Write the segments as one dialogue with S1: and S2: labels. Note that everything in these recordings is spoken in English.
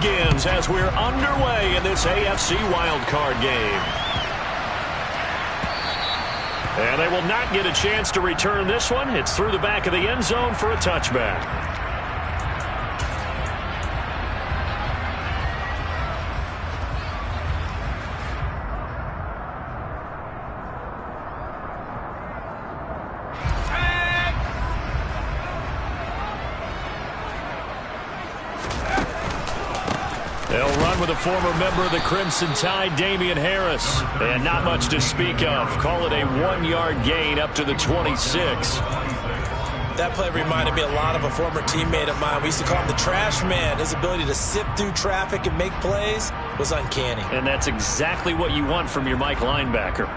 S1: begins as we're underway in this AFC wildcard game. And they will not get a chance to return this one. It's through the back of the end zone for a touchback. They'll run with a former member of the Crimson Tide, Damien Harris. And not much to speak of. Call it a 1-yard gain up to the 26.
S2: That play reminded me a lot of a former teammate of mine. We used to call him the trash man. His ability to sift through traffic and make plays was uncanny.
S1: And that's exactly what you want from your Mike linebacker.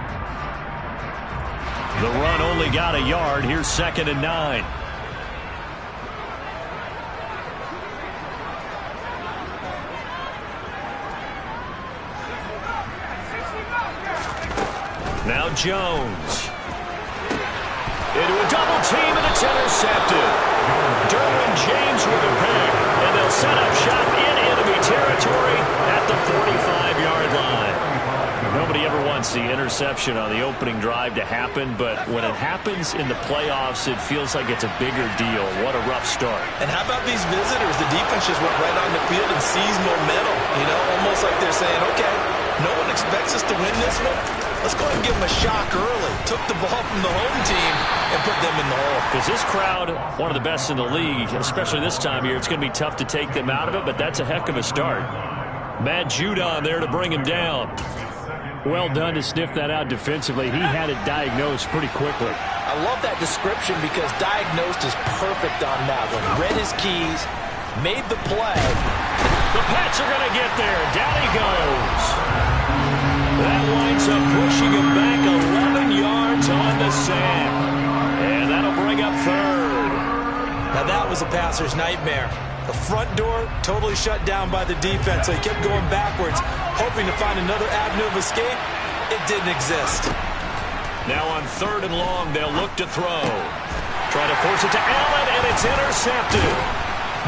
S1: The run only got a yard. Here's 2nd and 9. Now Jones. Into a double team, and it's intercepted. Derwin James with a pick, and they'll set up shop in enemy territory at the 45-yard line. Nobody ever wants the interception on the opening drive to happen, but when it happens in the playoffs, it feels like it's a bigger deal. What a rough start.
S2: And how about these visitors? The defense just went right on the field and seized momentum. You know, almost like they're saying, okay, no one expects us to win this one. Let's go ahead and give them a shock early. Took the ball from the home team and put them in the hole.
S1: Because this crowd, one of the best in the league, especially this time of year, it's going to be tough to take them out of it, but that's a heck of a start. Matt Judon there to bring him down.
S3: Well done to sniff that out defensively. He had it diagnosed pretty quickly.
S2: I love that description because diagnosed is perfect on that one. Read his keys, made the play.
S1: The Pats are going to get there. Down he goes. That winds up pushing him back 11 yards on the sack. And that'll bring up 3rd.
S2: Now that was a passer's nightmare. The front door totally shut down by the defense, so he kept going backwards, hoping to find another avenue of escape. It didn't exist.
S1: Now on 3rd and long, they'll look to throw. Try to force it to Allen, and it's intercepted.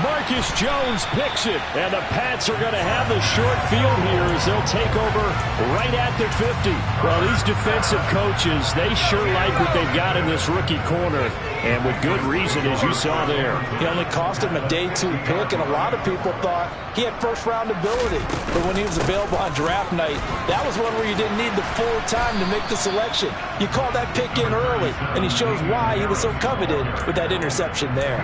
S3: Marcus Jones picks it, and the Pats are going to have the short field here as they'll take over right at the 50. Well, these defensive coaches, they sure like what they've got in this rookie corner, and with good reason, as you saw there.
S2: He only cost him a day 2 pick, and a lot of people thought he had first-round ability. But when he was available on draft night, that was one where you didn't need the full time to make the selection. You called that pick in early, and he shows why he was so coveted with that interception there.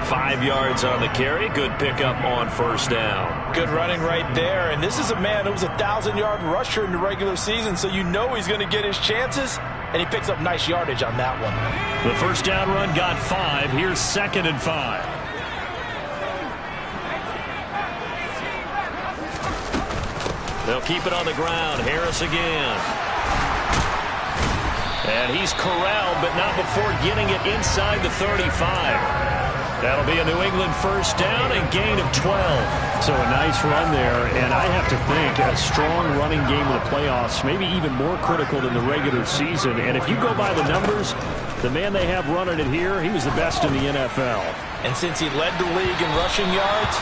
S1: 5 yards on the carry. Good pickup on 1st down.
S2: Good running right there. And this is a man who was a 1,000-yard rusher in the regular season, so you know he's going to get his chances. And he picks up nice yardage on that one.
S1: The 1st down run got 5. Here's 2nd and 5. They'll keep it on the ground. Harris again. And he's corralled, but not before getting it inside the 35. That'll be a New England 1st down and gain of 12.
S3: So a nice run there, and I have to think a strong running game in the playoffs, maybe even more critical than the regular season. And if you go by the numbers, the man they have running it here, he was the best in the NFL.
S2: And since he led the league in rushing yards,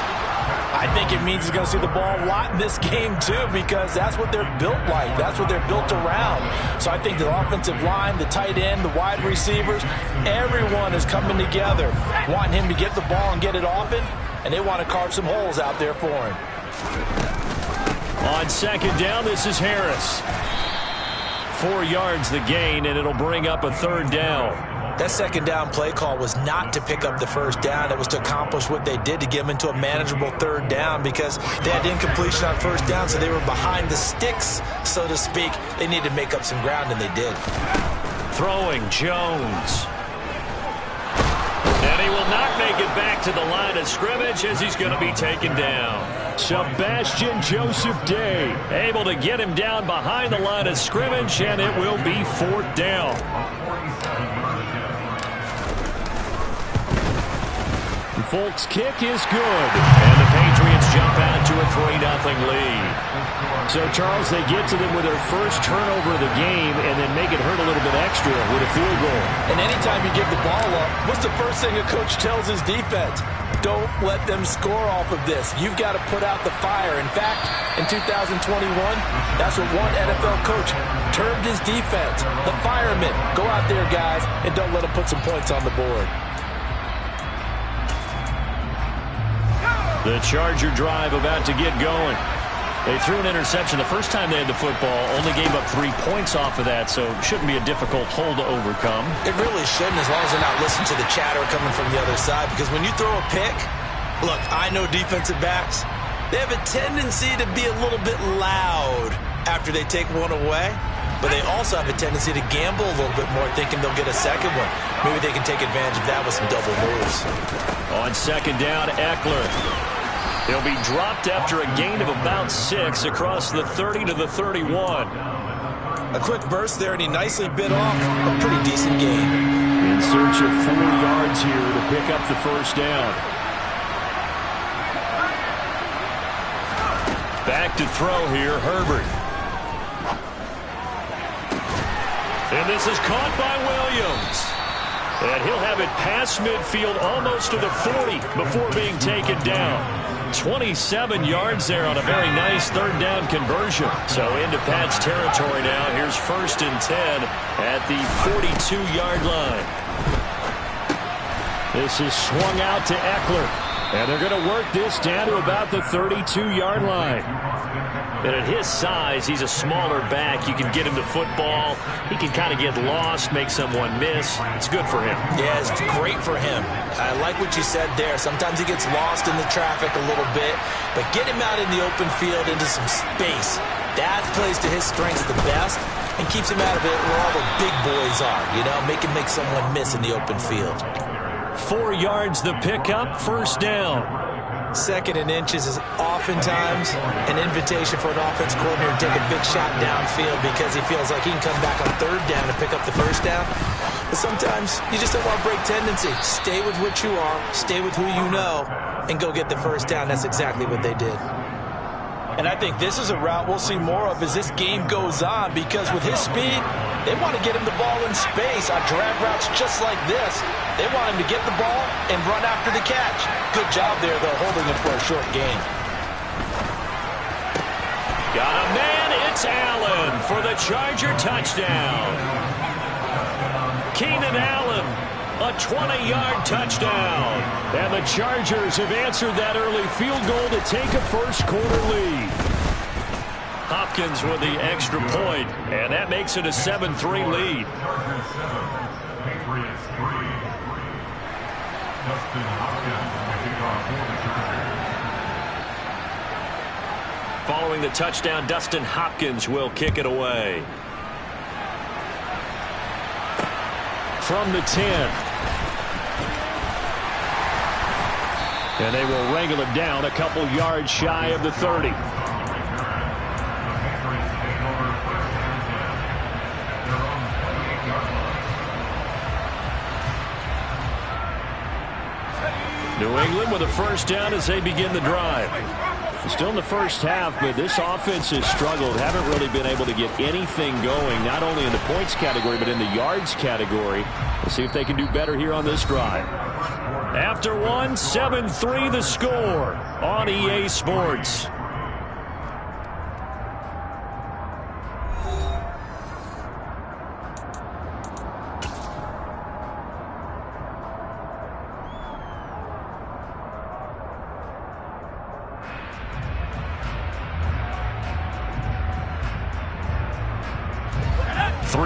S2: I think it means he's going to see the ball a lot in this game, too, because that's what they're built like. That's what they're built around. So I think the offensive line, the tight end, the wide receivers, everyone is coming together, wanting him to get the ball and get it often, and they want to carve some holes out there for him.
S1: On 2nd down, this is Harris. 4 yards the gain, and it'll bring up a 3rd down.
S2: That 2nd down play call was not to pick up the 1st down. It was to accomplish what they did to get them into a manageable 3rd down because they had incompletion on 1st down, so they were behind the sticks, so to speak. They needed to make up some ground, and they did.
S1: Throwing Jones. And he will not make it back to the line of scrimmage as he's going to be taken down.
S3: Sebastian Joseph Day
S1: able to get him down behind the line of scrimmage, and it will be 4th down.
S3: Folk's kick is good.
S1: And the Patriots jump out to a 3-0 lead.
S3: So, Charles, they get to them with their first turnover of the game and then make it hurt a little bit extra with a field goal.
S2: And anytime you give the ball up, what's the first thing a coach tells his defense? Don't let them score off of this. You've got to put out the fire. In fact, in 2021, that's what one NFL coach termed his defense. The firemen. Go out there, guys, and don't let them put some points on the board.
S3: The Charger drive about to get going. They threw an interception the first time they had the football, only gave up 3 points off of that, so it shouldn't be a difficult hole to overcome.
S2: It really shouldn't, as long as they're not listening to the chatter coming from the other side, because when you throw a pick, look, I know defensive backs, they have a tendency to be a little bit loud after they take one away, but they also have a tendency to gamble a little bit more, thinking they'll get a second one. Maybe they can take advantage of that with some double moves.
S3: On second down, Eckler. He'll be dropped after a gain of about 6 across the 30 to the 31.
S2: A quick burst there, and he nicely bit off a pretty decent gain.
S3: In search of 4 yards here to pick up the first down. Back to throw here, Herbert. And this is caught by Williams. And he'll have it past midfield almost to the 40 before being taken down. 27 yards there on a very nice third down conversion. So into Pat's territory now. Here's 1st and 10 at the 42-yard line. This is swung out to Eckler. And they're going to work this down to about the 32-yard line. And at his size, he's a smaller back. You can get him the football. He can kind of get lost, make someone miss. It's good for him.
S2: Yeah, it's great for him. I like what you said there. Sometimes he gets lost in the traffic a little bit, but get him out in the open field into some space. That plays to his strengths the best and keeps him out of it where all the big boys are, you know, make him make someone miss in the open field.
S3: 4 yards the pickup, first down.
S2: 2nd and inches is oftentimes an invitation for an offense coordinator to take a big shot downfield because he feels like he can come back on 3rd down and pick up the first down. But sometimes you just don't want to break tendency. Stay with what you are, stay with who you know, and go get the first down. That's exactly what they did. And I think this is a route we'll see more of as this game goes on, because with his speed, they want to get him the ball in space on drag routes just like this. They want him to get the ball and run after the catch. Good job there, though, holding him for a short gain.
S3: Got a man, it's Allen for the Charger touchdown. Keenan Allen, a 20-yard touchdown. And the Chargers have answered that early field goal to take a first-quarter lead. Hopkins with the extra point, and that makes it a 7-3 lead. Following the touchdown, Dustin Hopkins will kick it away. From the 10. And they will wrangle him down a couple yards shy of the 30. New England with a first down as they begin the drive. Still in the first half, but this offense has struggled. Haven't really been able to get anything going, not only in the points category, but in the yards category. We'll see if they can do better here on this drive. After one, 7-3 the score on EA Sports.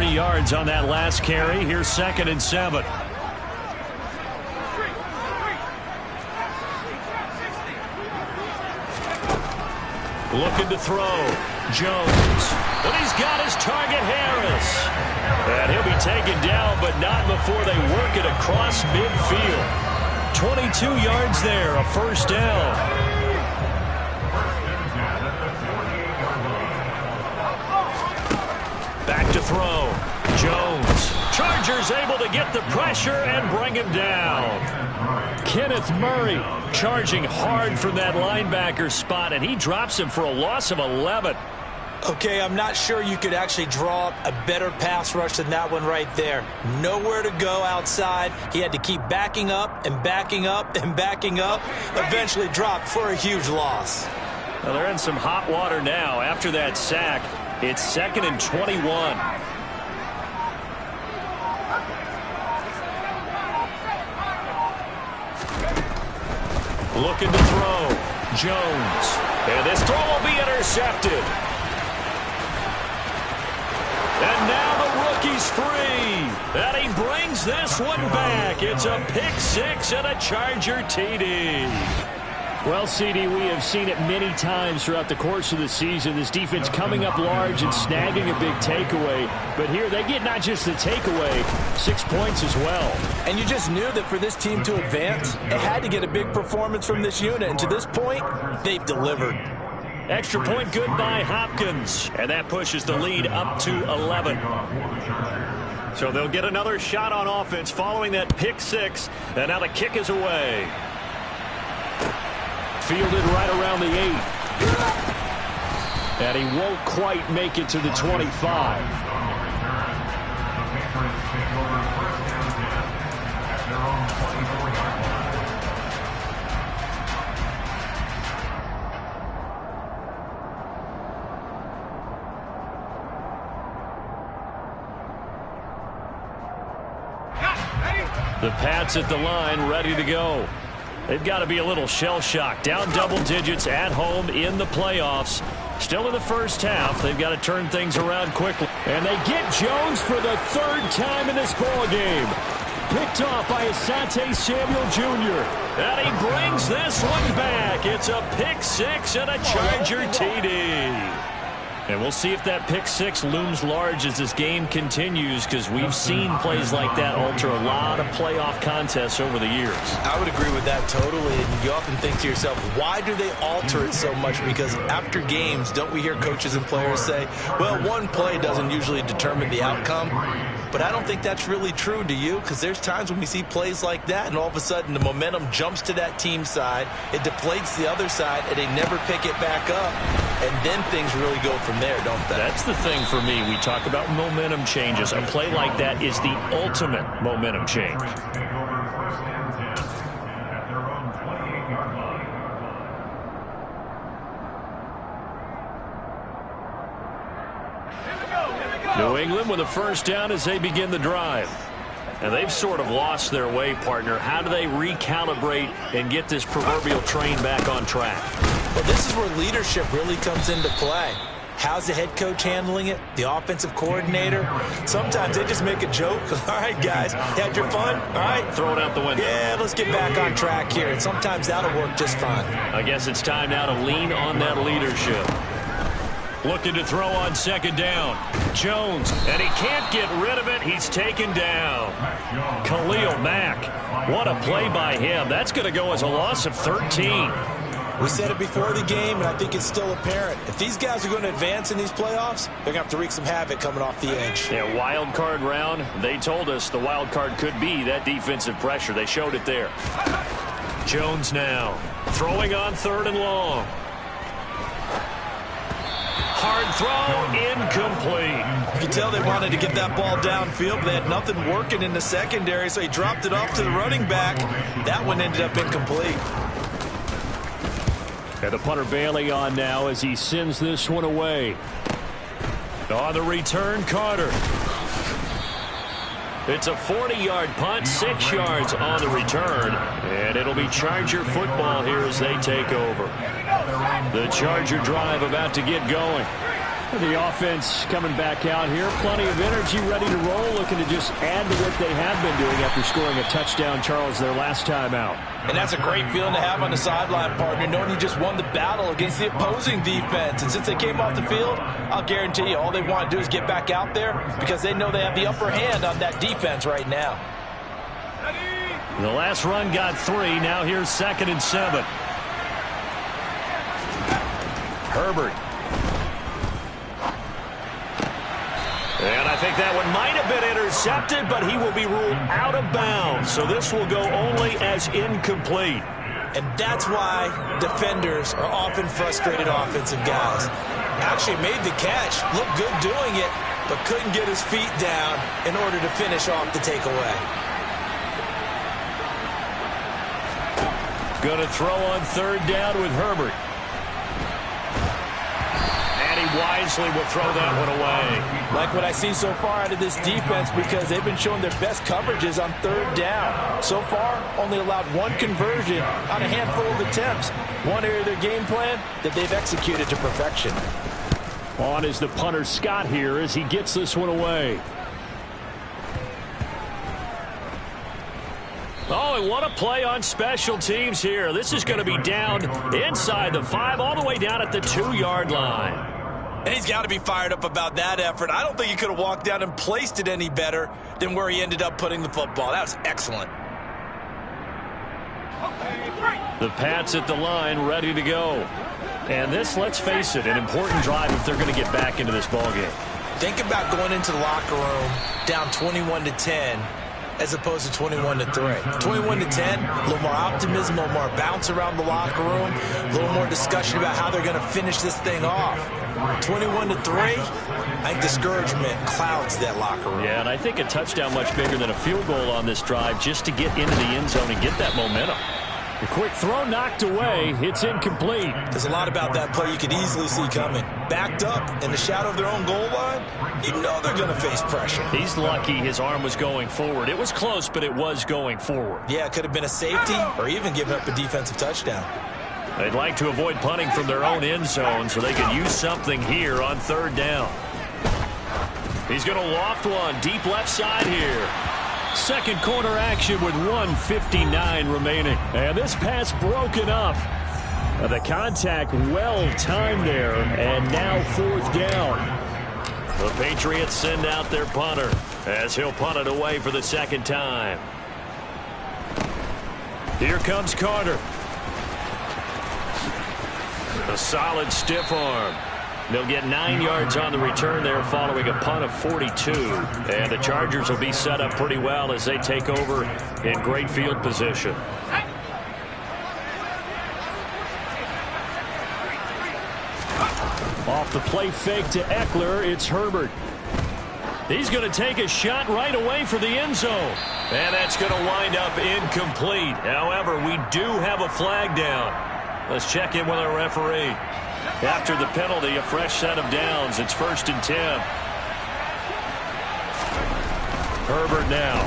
S3: Yards on that last carry. Here's 2nd and 7. Looking to throw. Jones. And he's got his target, Harris. And he'll be taken down, but not before they work it across midfield. 22 yards there, a first down. Back to throw. Jones. Chargers able to get the pressure and bring him down. Kenneth Murray charging hard from that linebacker spot, and he drops him for a loss of 11.
S2: Okay, I'm not sure you could actually draw up a better pass rush than that one right there. Nowhere to go outside. He had to keep backing up and backing up and backing up. Eventually dropped for a huge loss.
S3: Well, they're in some hot water now. After that sack, it's 2nd and 21. Looking to throw. Jones. And this throw will be intercepted. And now the rookie's free. And he brings this one back. It's a pick six and a Charger TD. Well, CD, we have seen it many times throughout the course of the season. This defense coming up large and snagging a big takeaway. But here they get not just the takeaway, 6 points as well.
S2: And you just knew that for this team to advance, it had to get a big performance from this unit. And to this point, they've delivered.
S3: Extra point good by Hopkins. And that pushes the lead up to 11. So they'll get another shot on offense following that pick six. And now the kick is away. Fielded right around the 8. And he won't quite make it to the 25. The Pats at the line, ready to go. They've got to be a little shell-shocked. Down double digits at home in the playoffs. Still in the first half. They've got to turn things around quickly. And they get Jones for the 3rd time in this ballgame. Picked off by Asante Samuel Jr. And he brings this one back. It's a pick six and a Charger TD. And we'll see if that pick six looms large as this game continues, because we've seen plays like that alter a lot of playoff contests over the years.
S2: I would agree with that totally. And you often think to yourself, why do they alter it so much? Because after games, don't we hear coaches and players say, well, one play doesn't usually determine the outcome. But I don't think that's really true, do you? Because there's times when we see plays like that, and all of a sudden the momentum jumps to that team side. It deflates the other side, and they never pick it back up. And then things really go from there, don't they?
S3: That's the thing for me. We talk about momentum changes. A play like that is the ultimate momentum change. New England with a first down as they begin the drive. And they've sort of lost their way, partner. How do they recalibrate and get this proverbial train back on track?
S2: Well, this is where leadership really comes into play. How's the head coach handling it? The offensive coordinator? Sometimes they just make a joke. All right, guys, had your fun? All right.
S3: Throw it out the window.
S2: Yeah, let's get back on track here. And sometimes that'll work just fine.
S3: I guess it's time now to lean on that leadership. Looking to throw on 2nd down. Jones, and he can't get rid of it. He's taken down. Khalil Mack. What a play by him. That's going to go as a loss of 13.
S2: We said it before the game, and I think it's still apparent. If these guys are going to advance in these playoffs, they're going to have to wreak some havoc coming off the edge.
S3: Yeah, wild card round. They told us the wild card could be that defensive pressure. They showed it there. Jones now throwing on 3rd and long. Hard throw, incomplete.
S2: You can tell they wanted to get that ball downfield, but they had nothing working in the secondary, so he dropped it off to the running back. That one ended up incomplete.
S3: And the punter Bailey on now as he sends this one away. On the return, Carter. It's a 40-yard punt, 6 yards on the return. And it'll be Charger football here as they take over. The Charger drive about to get going. The offense coming back out here. Plenty of energy, ready to roll, looking to just add to what they have been doing after scoring a touchdown, Charles, their last time out.
S2: And that's a great feeling to have on the sideline, partner, knowing you just won the battle against the opposing defense. And since they came off the field, I'll guarantee you all they want to do is get back out there because they know they have the upper hand on that defense right now.
S3: The last run got 3. Now here's 2nd and 7. Herbert. And I
S1: think that one might have been intercepted, but he will be ruled out of bounds. So this will go only as incomplete.
S2: And that's why defenders are often frustrated offensive guys. Actually made the catch, looked good doing it, but couldn't get his feet down in order to finish off the takeaway.
S3: Going to throw on third down with Herbert. And he wisely will throw that one away.
S2: Like what I see so far out of this defense, because they've been showing their best coverages on third down. So far, only allowed one conversion on a handful of attempts. One area of their game plan that they've executed to perfection.
S3: On is the punter Scott here as he gets this one away. Oh, and what a play on special teams here. This is going to be down inside the 5, all the way down at the 2-yard line.
S2: And he's got to be fired up about that effort. I don't think he could have walked down and placed it any better than where he ended up putting the football. That was excellent.
S3: The Pats at the line, ready to go. And this, let's face it, an important drive if they're going to get back into this ballgame.
S2: Think about going into the locker room down 21-10 as opposed to 21-3. 21-10, a little more optimism, a little more bounce around the locker room, a little more discussion about how they're going to finish this thing off. 21-3, I think discouragement clouds that locker room.
S3: Yeah, and I think a touchdown much bigger than a field goal on this drive just to get into the end zone and get that momentum. The quick throw knocked away. It's incomplete.
S2: There's a lot about that play you could easily see coming. Backed up in the shadow of their own goal line, you know they're going to face pressure.
S3: He's lucky his arm was going forward. It was close, but it was going forward.
S2: Yeah, it could have been a safety or even given up a defensive touchdown.
S3: They'd like to avoid punting from their own end zone so they could use something here on third down. He's going to loft one deep left side here. Second quarter action with 1:59 remaining. And this pass broken up. The contact well timed there. And now fourth down. The Patriots send out their punter as he'll punt it away for the second time. Here comes Carter. A solid stiff arm. They'll get 9 yards on the return there following a punt of 42. And the Chargers will be set up pretty well as they take over in great field position. Off the play fake to Eckler, it's Herbert. He's going to take a shot right away for the end zone. And that's going to wind up incomplete. However, we do have a flag down. Let's check in with our referee. After the penalty, a fresh set of downs. It's 1st and 10. Herbert now.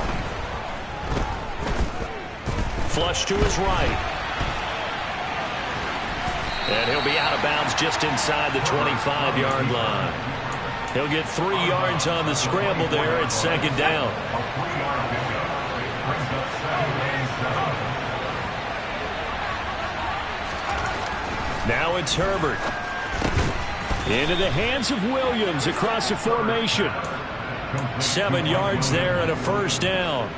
S3: Flush to his right. And he'll be out of bounds just inside the 25-yard line. He'll get 3 yards on the scramble there at second down. Now it's Herbert. Into the hands of Williams across the formation. 7 yards there and a first down.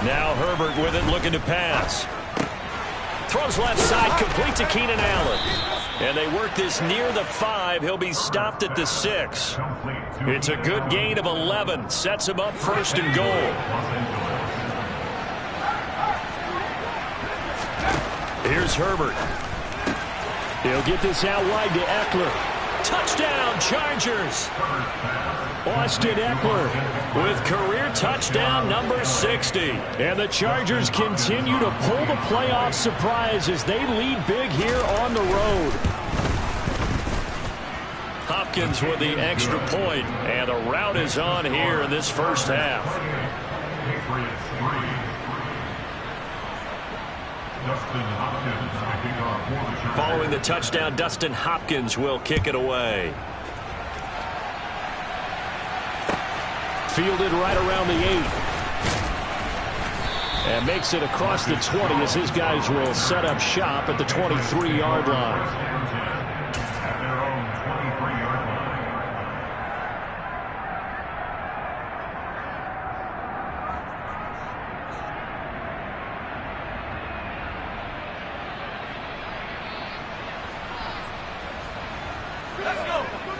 S3: Now Herbert with it, looking to pass. Throws left side, complete to Keenan Allen. And they work this near the 5. He'll be stopped at the 6. It's a good gain of 11. Sets him up 1st and goal. Here's Herbert. He'll get this out wide to Eckler. Touchdown, Chargers. Austin Eckler with career touchdown number 60. And the Chargers continue to pull the playoff surprise as they lead big here on the road. Hopkins with the extra point, and the rout is on here in this first half. Following the touchdown, Dustin Hopkins will kick it away. Fielded right around the 8. And makes it across the 20 as his guys will set up shop at the 23-yard line.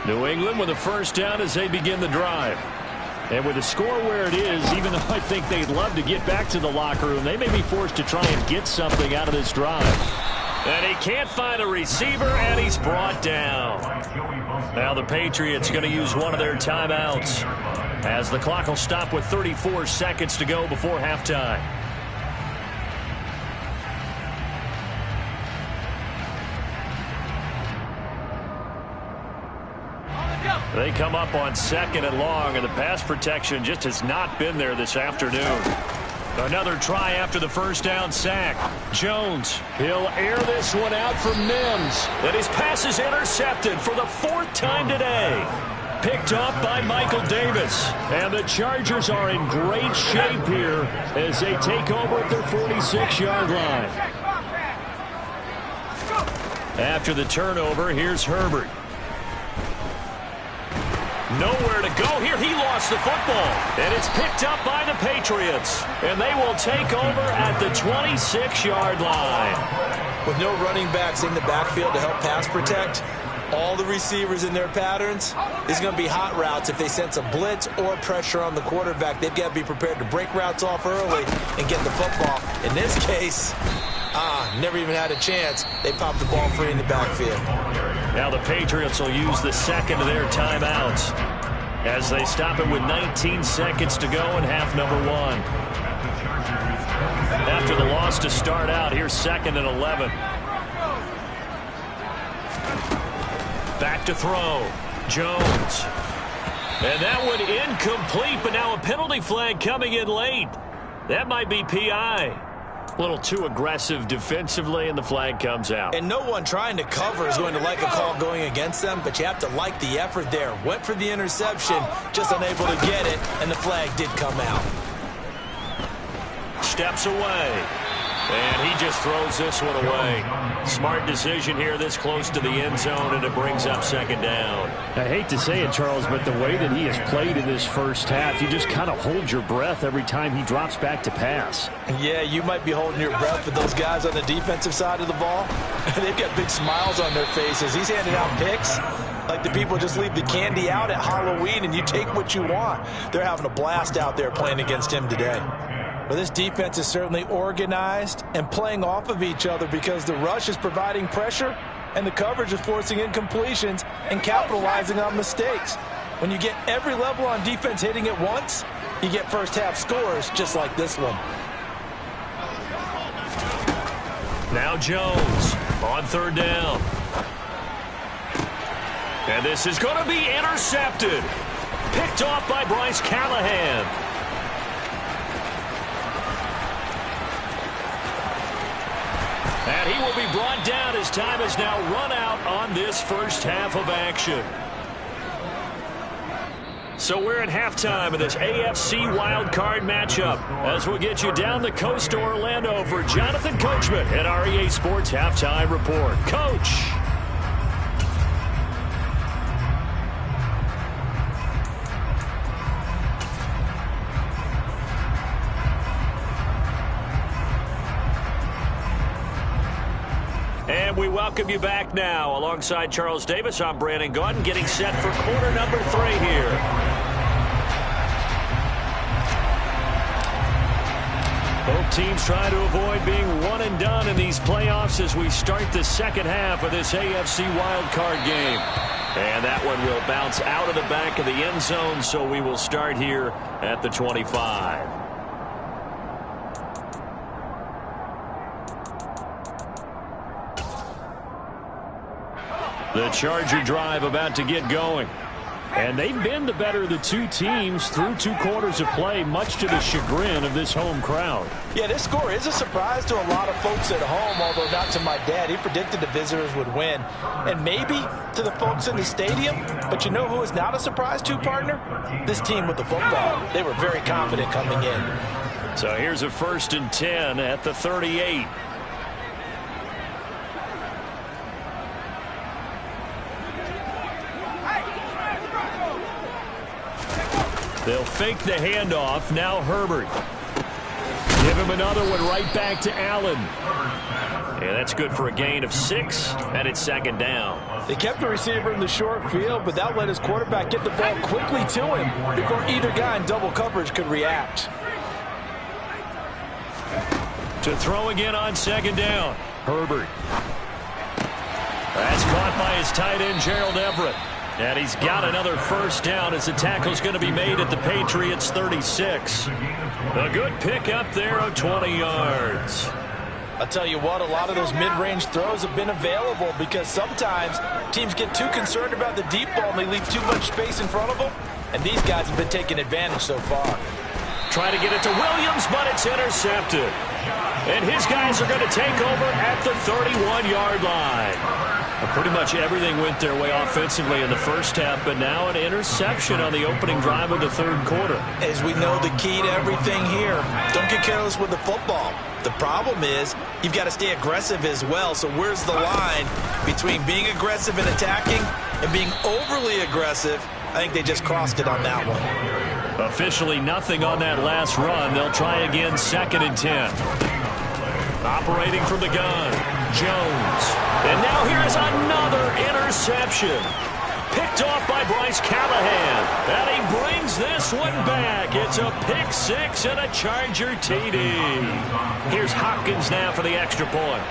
S3: New England with a first down as they begin the drive. And with the score where it is, even though I think they'd love to get back to the locker room, they may be forced to try and get something out of this drive. And he can't find a receiver, and he's brought down. Now the Patriots going to use one of their timeouts as the clock will stop with 34 seconds to go before halftime. They come up on 2nd and long, and the pass protection just has not been there this afternoon. Another try after the first down sack. Jones, he'll air this one out for Mims. And his pass is intercepted for the 4th time today. Picked off by Michael Davis. And the Chargers are in great shape here as they take over at their 46-yard line. After the turnover, here's Herbert. Nowhere to go here. He lost the football. And it's picked up by the Patriots. And they will take over at the 26-yard line.
S2: With no running backs in the backfield to help pass protect, all the receivers in their patterns, it's going to be hot routes. If they sense a blitz or pressure on the quarterback, they've got to be prepared to break routes off early and get the football. In this case, never even had a chance. They popped the ball free in the backfield.
S3: Now the Patriots will use the second of their timeouts as they stop it with 19 seconds to go in half number 1. After the loss to start out, here's 2nd and 11. Back to throw. Jones. And that one incomplete, but now a penalty flag coming in late. That might be PI. A little too aggressive defensively, and the flag comes out.
S2: And no one trying to cover is going to like a call going against them, but you have to like the effort there. Went for the interception, just unable to get it, and the flag did come out.
S3: Steps away. And he just throws this one away. Smart decision here this close to the end zone, and it brings up 2nd down. I hate to say it, Charles, but the way that he has played in this first half, you just kind of hold your breath every time he drops back to pass.
S2: Yeah, you might be holding your breath, but those guys on the defensive side of the ball, they've got big smiles on their faces. He's handing out picks like the people just leave the candy out at Halloween and you take what you want. They're having a blast out there playing against him today. Well, this defense is certainly organized and playing off of each other because the rush is providing pressure and the coverage is forcing incompletions and capitalizing on mistakes. When you get every level on defense hitting at once, you get first half scores just like this one.
S3: Now Jones on 3rd down. And this is going to be intercepted. Picked off by Bryce Callahan. And he will be brought down as time has now run out on this first half of action. So we're at halftime of this AFC wildcard matchup as we'll get you down the coast to Orlando for Jonathan Coachman at our EA Sports Halftime Report. Coach. And we welcome you back now. Alongside Charles Davis, I'm Brandon Gaudin, getting set for quarter number 3 here. Both teams trying to avoid being one and done in these playoffs as we start the second half of this AFC wildcard game. And that one will bounce out of the back of the end zone, so we will start here at the 25. The Charger drive about to get going. And they've been the better of the two teams through 2 quarters of play, much to the chagrin of this home crowd.
S2: Yeah, this score is a surprise to a lot of folks at home, although not to my dad. He predicted the visitors would win. And maybe to the folks in the stadium. But you know who is not a surprise to, partner? This team with the football. They were very confident coming in.
S3: So here's a 1st and 10 at the 38. They'll fake the handoff. Now Herbert. Give him another one right back to Allen. And that's good for a gain of 6, and it's second down.
S2: They kept the receiver in the short field, but that let his quarterback get the ball quickly to him before either guy in double coverage could react.
S3: To throw again on second down. Herbert. That's caught by his tight end, Gerald Everett. And he's got another first down as the tackle's going to be made at the Patriots' 36. A good pick up there of 20 yards.
S2: I'll tell you what, a lot of those mid-range throws have been available because sometimes teams get too concerned about the deep ball and they leave too much space in front of them. And these guys have been taking advantage so far.
S3: Try to get it to Williams, but it's intercepted. And his guys are going to take over at the 31-yard line. Pretty much everything went their way offensively in the first half, but now an interception on the opening drive of the third quarter.
S2: As we know, the key to everything here, don't get careless with the football. The problem is you've got to stay aggressive as well. So where's the line between being aggressive and attacking and being overly aggressive? I think they just crossed it on that one.
S3: Officially nothing on that last run. They'll try again, 2nd and 10. Operating from the gun, Jones. And now here's another interception. Picked off by Bryce Callahan. And he brings this one back. It's a pick 6 and a Charger TD. Here's Hopkins now for the extra point.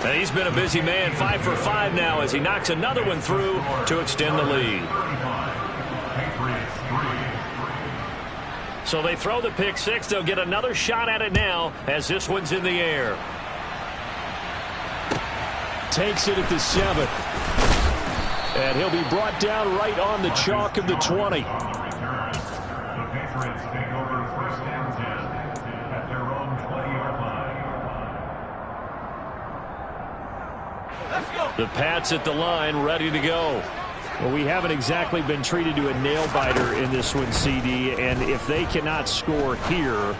S3: And he's been a busy man, 5 for 5 now as he knocks another one through to extend the lead. So they throw the pick 6. They'll get another shot at it now as this one's in the air. Takes it at the 7. And he'll be brought down right on the chalk of the 20. The Pats at the line, ready to go. Well, we haven't exactly been treated to a nail-biter in this one, CD, and if they cannot score here,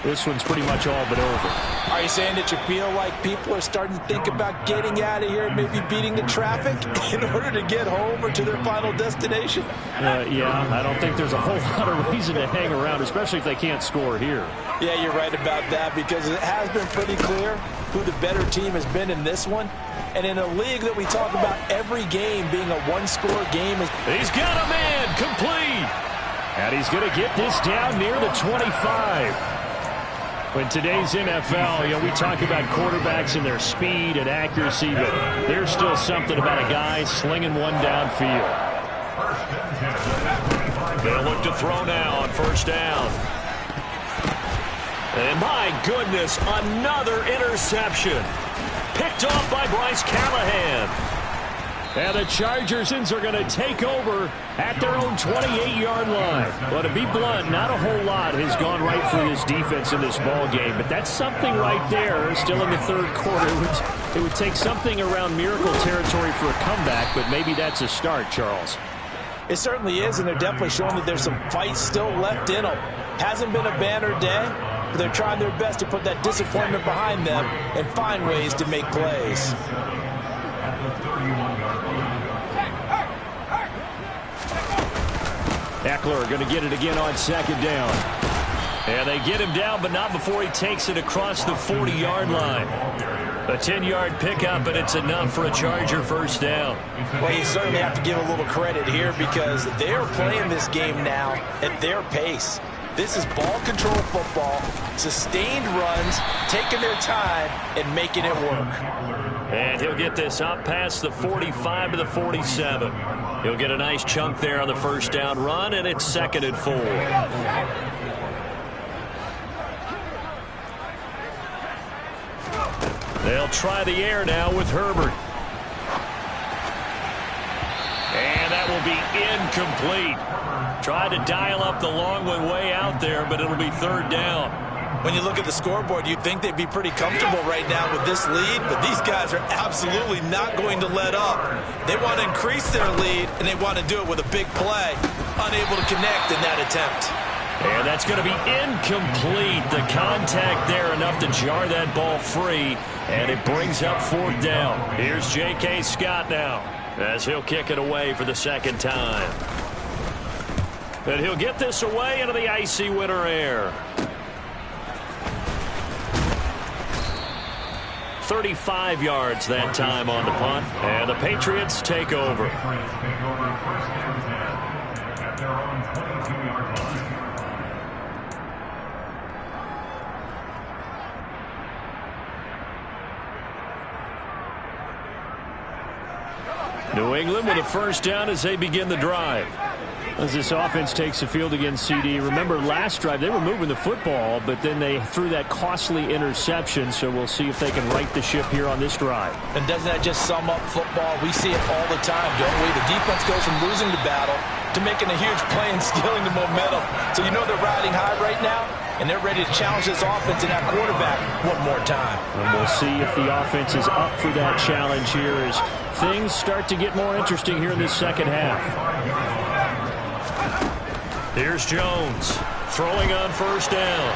S3: this one's pretty much all but over.
S2: Are you saying that you feel like people are starting to think about getting out of here and maybe beating the traffic in order to get home or to their final destination?
S3: Yeah, I don't think there's a whole lot of reason to hang around, especially if they can't score here.
S2: Yeah, you're right about that because it has been pretty clear who the better team has been in this one. And in a league that we talk about every game being a one-score game.
S3: He's got a man complete. And he's going to get this down near the 25. In today's NFL, we talk about quarterbacks and their speed and accuracy, but there's still something about a guy slinging one downfield. They'll look to throw now on first down. And my goodness, another interception. Picked off by Bryce Callahan. And the Chargersons are going to take over at their own 28-yard line. Well, to be blunt, not a whole lot has gone right for this defense in this ball game, but that's something right there. Still in the third quarter. It would take something around miracle territory for a comeback, but maybe that's a start, Charles.
S2: It certainly is, and they're definitely showing that there's some fight still left in them. Hasn't been a banner day, but they're trying their best to put that disappointment behind them and find ways to make plays.
S3: Eckler going to get it again on second down. And they get him down, but not before he takes it across the 40-yard line. A 10-yard pickup, and it's enough for a Charger first down.
S2: Well, you certainly have to give a little credit here because they're playing this game now at their pace. This is ball control football, sustained runs, taking their time, and making it work.
S3: And he'll get this up past the 45 to the 47. He'll get a nice chunk there on the first down run, and it's 2nd and 4. They'll try the air now with Herbert. And that will be incomplete. Tried to dial up the long one way out there, but it'll be third down.
S2: When you look at the scoreboard, you'd think they'd be pretty comfortable right now with this lead, but these guys are absolutely not going to let up. They want to increase their lead, and they want to do it with a big play. Unable to connect in that attempt.
S3: And that's going to be incomplete. The contact there enough to jar that ball free, and it brings up fourth down. Here's J.K. Scott now as he'll kick it away for the second time.
S1: And he'll get this away into the icy winter air. 35 yards that time on the punt. And the Patriots take over. New England with a first down as they begin the drive.
S3: As this offense takes the field against CD, remember last drive they were moving the football, but then they threw that costly interception, so we'll see if they can right the ship here on this drive.
S2: And doesn't that just sum up football? We see it all the time, don't we? The defense goes from losing the battle to making a huge play and stealing the momentum. So you know they're riding high right now, and they're ready to challenge this offense and that quarterback one more time.
S3: And we'll see if the offense is up for that challenge here as things start to get more interesting here in this second half.
S1: Here's Jones throwing on first down.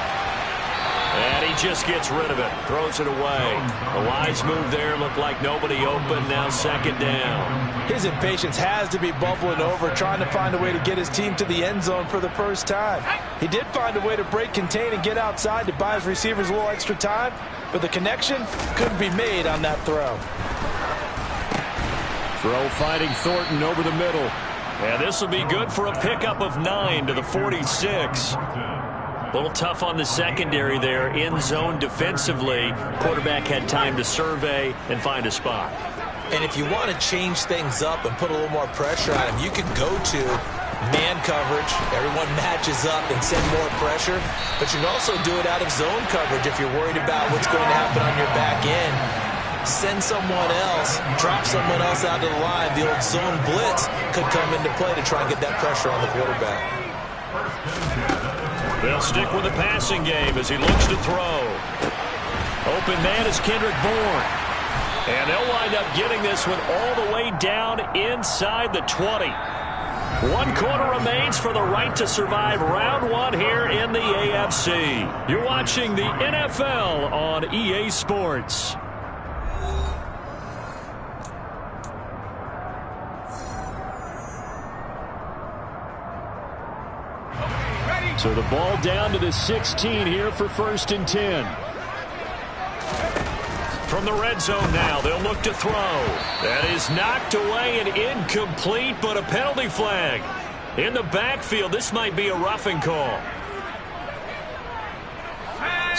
S1: And he just gets rid of it. Throws it away. The wise move there. Looked like nobody open. Now second down.
S2: His impatience has to be bubbling over, trying to find a way to get his team to the end zone for the first time. He did find a way to break contain and get outside to buy his receivers a little extra time, but the connection couldn't be made on that throw.
S3: Throw finding Thornton over the middle.
S1: And this will be good for a pickup of 9 to the 46. A little tough on the secondary there, in zone defensively. Quarterback had time to survey and find a spot.
S2: And if you want to change things up and put a little more pressure on him, you can go to man coverage. Everyone matches up and send more pressure. But you can also do it out of zone coverage if you're worried about what's going to happen on your back end. Send someone else, drop someone else out of the line. The old zone blitz could come into play to try and get that pressure on the quarterback.
S1: They'll stick with the passing game as he looks to throw. Open man is Kendrick Bourne. And they'll wind up getting this one all the way down inside the 20. 1 quarter remains for the right to survive round 1 here in the AFC. You're watching the NFL on EA Sports.
S3: So the ball down to the 16 here for 1st and 10.
S1: From the red zone now, they'll look to throw. That is knocked away and incomplete, but a penalty flag. In the backfield, this might be a roughing call.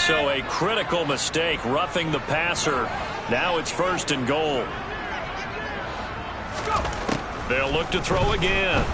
S1: So a critical mistake, roughing the passer. Now it's 1st and goal. They'll look to throw again.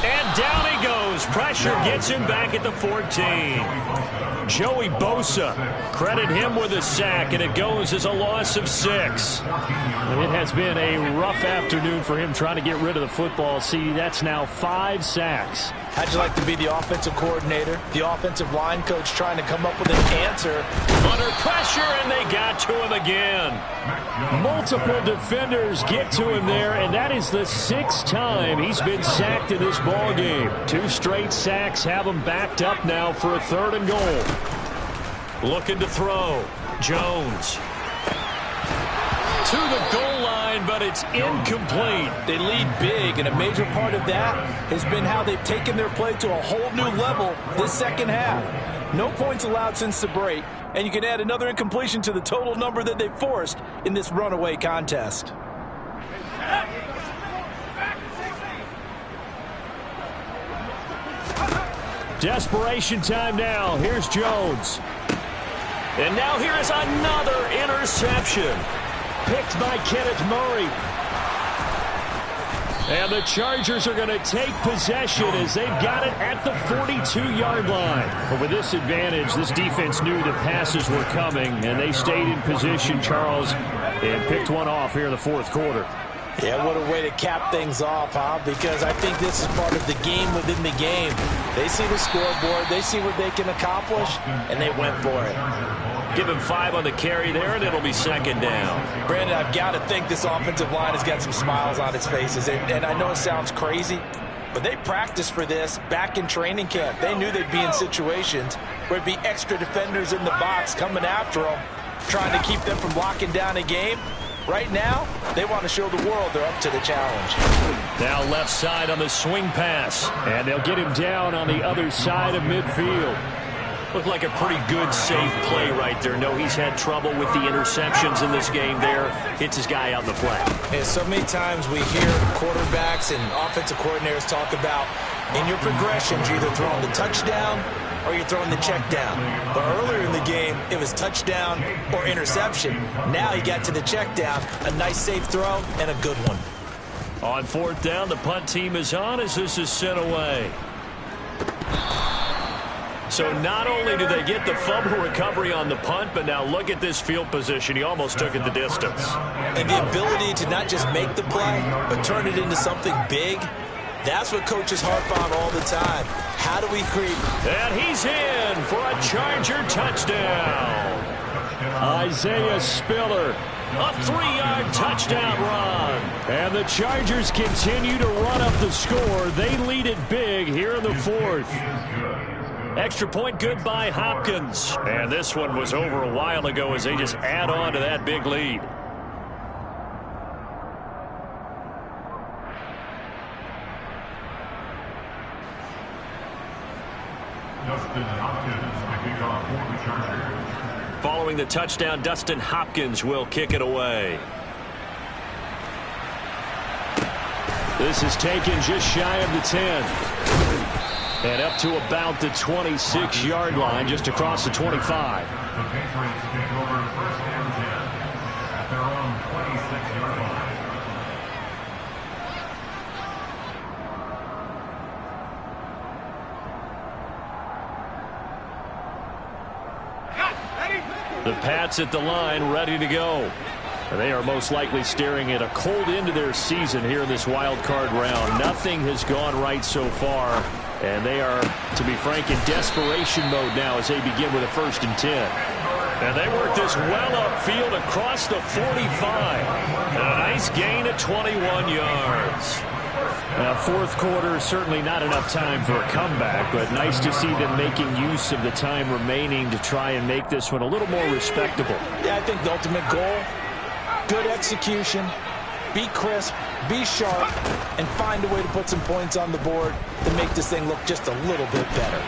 S1: And down he goes. Pressure gets him back at the 14. Joey Bosa, credit him with a sack, and it goes as a loss of 6.
S3: It has been a rough afternoon for him trying to get rid of the football. See, that's now 5 sacks.
S2: How'd you like to be the offensive coordinator, the offensive line coach trying to come up with an answer?
S1: Under pressure, and they got to him again.
S3: Multiple defenders get to him there, and that is the 6th time he's been sacked in this ball game. 2 straight sacks have him backed up now for a 3rd and goal.
S1: Looking to throw. Jones. To the goal line, but it's incomplete.
S2: They lead big, and a major part of that has been how they've taken their play to a whole new level this second half. No points allowed since the break, and you can add another incompletion to the total number that they forced in this runaway contest.
S3: Desperation time now. Here's Jones.
S1: And now here is another interception.
S3: Picked by Kenneth Murray. And the Chargers are going to take possession as they've got it at the 42-yard line. But with this advantage, this defense knew the passes were coming, and they stayed in position, Charles, and picked one off here in the 4th quarter.
S2: Yeah, what a way to cap things off, huh? Because I think this is part of the game within the game. They see the scoreboard, they see what they can accomplish, and they went for it.
S1: Give him 5 on the carry there, and it'll be 2nd down.
S2: Brandon, I've got to think this offensive line has got some smiles on its faces. And I know it sounds crazy, but they practiced for this back in training camp. They knew they'd be in situations where it'd be extra defenders in the box coming after them, trying to keep them from locking down a game. Right now, they want to show the world they're up to the challenge.
S3: Now left side on the swing pass. And they'll get him down on the other side of midfield.
S1: Looked like a pretty good, safe play right there. No, he's had trouble with the interceptions in this game there. Hits his guy out in the flat.
S2: And so many times we hear quarterbacks and offensive coordinators talk about, in your progressions, you're either throwing the touchdown or you're throwing the check down. But earlier in the game, it was touchdown or interception. Now he got to the check down. A nice, safe throw and a good one.
S1: On fourth down, the punt team is on as this is sent away. So not only do they get the fumble recovery on the punt, but now look at this field position. He almost took it the distance.
S2: And the ability to not just make the play, but turn it into something big, that's what coaches harp on all the time. How do we create?
S1: And he's in for a Charger touchdown.
S3: Isaiah Spiller.
S1: A 3-yard touchdown run.
S3: And the Chargers continue to run up the score. They lead it big here in the fourth.
S1: Extra point good by Hopkins. And this one was over a while ago as they just add on to that big lead.
S4: Dustin Hopkins kicking off for the Chargers.
S1: Following the touchdown, Dustin Hopkins will kick it away.
S3: This is taken just shy of the 10. And up to about the 26-yard line, just across the 25.
S4: The Patriots take over first and 10 at their own 26-yard line.
S1: The Pats at the line, ready to go.
S3: They are most likely staring at a cold end to their season here in this wild card round. Nothing has gone right so far, and they are, to be frank, in desperation mode now as they begin with a 1st and 10.
S1: And they work this well upfield across the 45. And a nice gain of 21 yards.
S3: Now, fourth quarter, certainly not enough time for a comeback, but nice to see them making use of the time remaining to try and make this one a little more respectable.
S2: Yeah, I think the ultimate goal, good execution, be crisp, be sharp, and find a way to put some points on the board to make this thing look just a little bit better.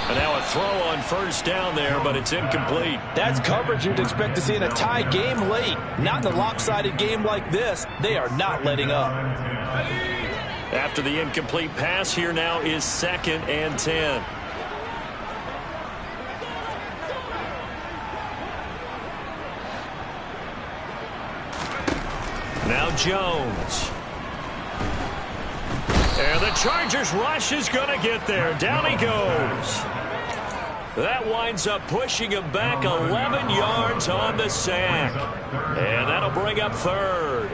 S1: And now a throw on first down there, but it's incomplete.
S2: That's coverage you'd expect to see in a tie game late. Not in a lopsided game like this. They are not letting up.
S1: After the incomplete pass, here now is 2nd and 10. Now Jones. And the Chargers rush is going to get there. Down he goes. That winds up pushing him back 11 yards on the sack. And that'll bring up 3rd.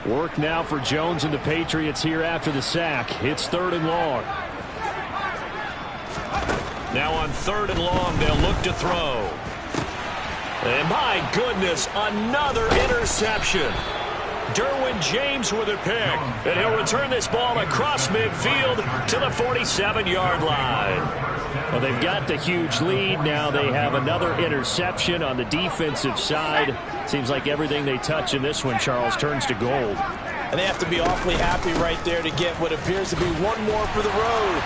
S3: Work now for Jones and the Patriots here after the sack. It's 3rd and long.
S1: Now on 3rd and long, they'll look to throw. And my goodness, another interception. Derwin James with a pick. And he'll return this ball across midfield to the 47-yard line.
S3: Well, they've got the huge lead. Now they have another interception on the defensive side. Seems like everything they touch in this one, Charles, turns to gold.
S2: And they have to be awfully happy right there to get what appears to be one more for the road.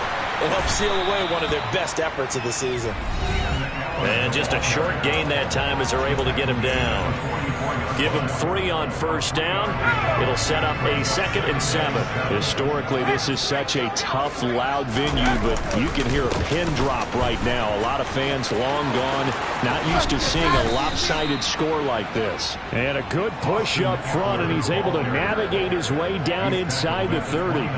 S2: It helps seal away one of their best efforts of the season.
S1: And just a short gain that time as they're able to get him down. Give him 3 on first down. It'll set up a 2nd and 7.
S3: Historically, this is such a tough, loud venue, but you can hear a pin drop right now. A lot of fans long gone, not used to seeing a lopsided score like this. And a good push up front, and he's able to navigate his way down inside the 30.